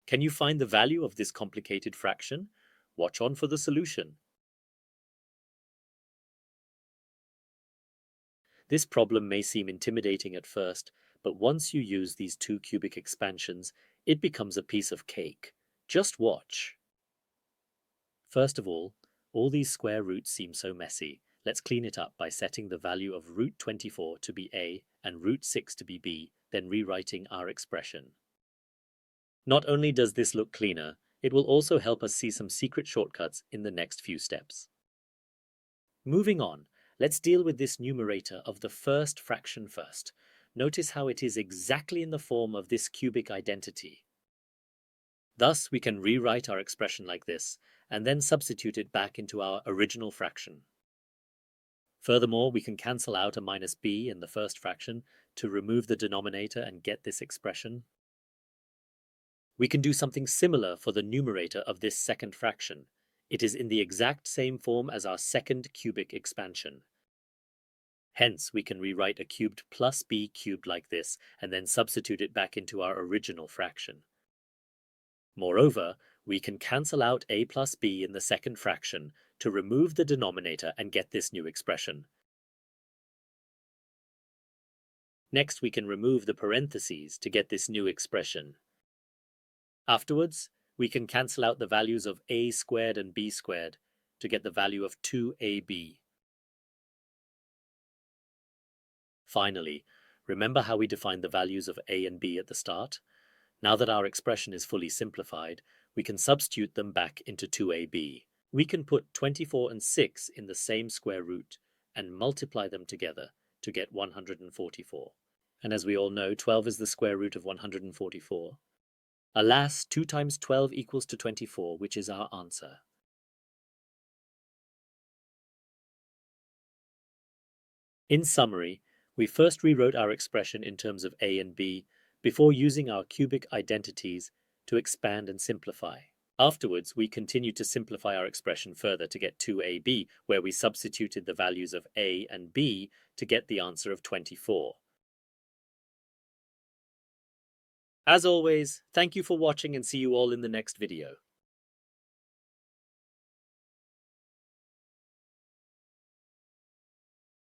Can you find the value of this complicated fraction? Watch on for the solution. This problem may seem intimidating at first, but once you use these two cubic expansions, it becomes a piece of cake. Just watch. First of all these square roots seem so messy. Let's clean it up by setting the value of root 24 to be a and root 6 to be b, then rewriting our expression. Not only does this look cleaner, it will also help us see some secret shortcuts in the next few steps. Moving on, let's deal with this numerator of the first fraction first. Notice how it is exactly in the form of this cubic identity. Thus, we can rewrite our expression like this, and then substitute it back into our original fraction. Furthermore, we can cancel out a minus b in the first fraction to remove the denominator and get this expression. We can do something similar for the numerator of this second fraction. It is in the exact same form as our second cubic expansion. Hence, we can rewrite a cubed plus b cubed like this, and then substitute it back into our original fraction. Moreover, we can cancel out a plus b in the second fraction to remove the denominator and get this new expression. Next, we can remove the parentheses to get this new expression. Afterwards, we can cancel out the values of a squared and b squared to get the value of 2ab. Finally, remember how we defined the values of a and b at the start? Now that our expression is fully simplified, we can substitute them back into 2ab. We can put 24 and 6 in the same square root and multiply them together to get 144. And as we all know, 12 is the square root of 144. Alas, 2 times 12 equals to 24, which is our answer. In summary, we first rewrote our expression in terms of a and b before using our cubic identities to expand and simplify. Afterwards, we continued to simplify our expression further to get 2ab, where we substituted the values of a and b to get the answer of 24. As always, thank you for watching and see you all in the next video.